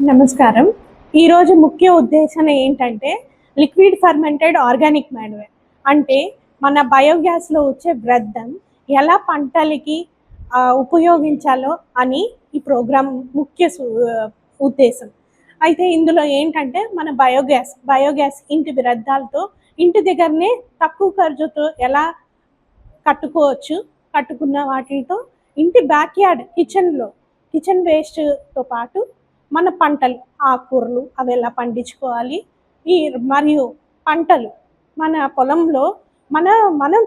నమస్కారం. ఈరోజు ముఖ్య ఉద్దేశం ఏంటంటే లిక్విడ్ ఫర్మెంటెడ్ ఆర్గానిక్ మాన్యూర్ అంటే మన బయోగ్యాస్లో వచ్చే వ్యర్థం ఎలా పంటలకి ఉపయోగించాలో అని ఈ ప్రోగ్రాం ముఖ్య ఉద్దేశం. అయితే ఇందులో ఏంటంటే మన బయోగ్యాస్ ఇంటి వ్యర్థాలతో ఇంటి దగ్గరనే తక్కువ ఖర్చుతో ఎలా కట్టుకున్న వాటితో ఇంటి బ్యాక్యార్డ్ కిచెన్ వేస్ట్తో పాటు మన పంటలు ఆకుకూరలు అవి ఎలా పండించుకోవాలి మరియు పంటలు మన పొలంలో మనం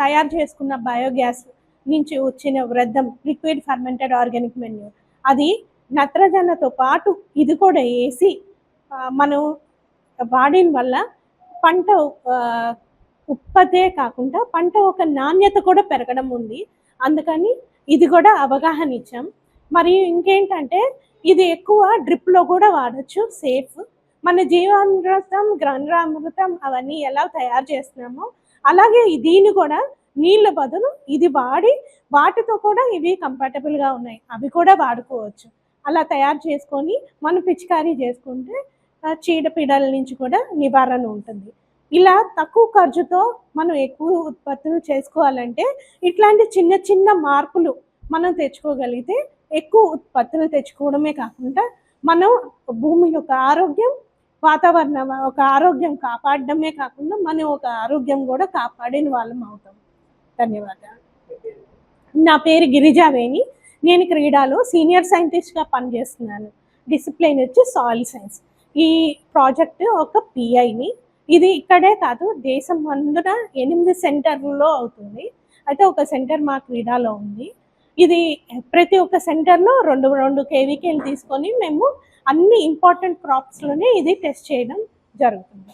తయారు చేసుకున్న బయోగ్యాస్ నుంచి వచ్చిన వ్యర్థం లిక్విడ్ ఫర్మెంటెడ్ ఆర్గానిక్ మాన్యూర్ అది నత్రజనితో పాటు ఇది కూడా వేసి మనం వాడిన వల్ల పంట ఉత్పత్తే కాకుండా పంట ఒక నాణ్యత కూడా పెరగడం ఉంది. అందుకని ఇది కూడా అవగాహన ఇచ్చాం. మరియు ఇంకేంటంటే ఇది ఎక్కువ డ్రిప్లో కూడా వాడచ్చు, సేఫ్. మన జీవామృతం గ్రంథామృతం అవన్నీ ఎలా తయారు చేస్తున్నామో అలాగే దీన్ని కూడా నీళ్ళ బదులు ఇది వాటితో కూడా ఇవి కంఫర్టబుల్గా ఉన్నాయి, అవి కూడా వాడుకోవచ్చు. అలా తయారు చేసుకొని మనం పిచికారీ చేసుకుంటే చీడపీడల నుంచి కూడా నివారణ ఉంటుంది. ఇలా తక్కువ ఖర్చుతో మనం ఎక్కువ ఉత్పత్తులు చేసుకోవాలంటే ఇట్లాంటి చిన్న చిన్న మార్పులు మనం తెచ్చుకోగలిగితే ఎక్కువ ఉత్పత్తులు తెచ్చుకోవడమే కాకుండా మనం భూమి యొక్క ఆరోగ్యం, వాతావరణం ఒక ఆరోగ్యం కాపాడడమే కాకుండా మనం ఒక ఆరోగ్యం కూడా కాపాడిన వాళ్ళం అవుతాం. ధన్యవాదాలు. నా పేరు గిరిజావేణి. నేను క్రీడాలో సీనియర్ సైంటిస్ట్గా పనిచేస్తున్నాను. డిసిప్లిన్ వచ్చి సాయిల్ సైన్స్. ఈ ప్రాజెక్ట్ ఒక పిఐని ఇది ఇక్కడే కాదు, దేశం అందున 8 సెంటర్లలో అవుతుంది. అయితే ఒక సెంటర్ మా క్రీడాలో ఉంది. ఇది ప్రతి ఒక్క సెంటర్లో 2 కేవీకేలు తీసుకొని మేము అన్ని ఇంపార్టెంట్ క్రాప్స్లోనే ఇది టెస్ట్ చేయడం జరుగుతుంది.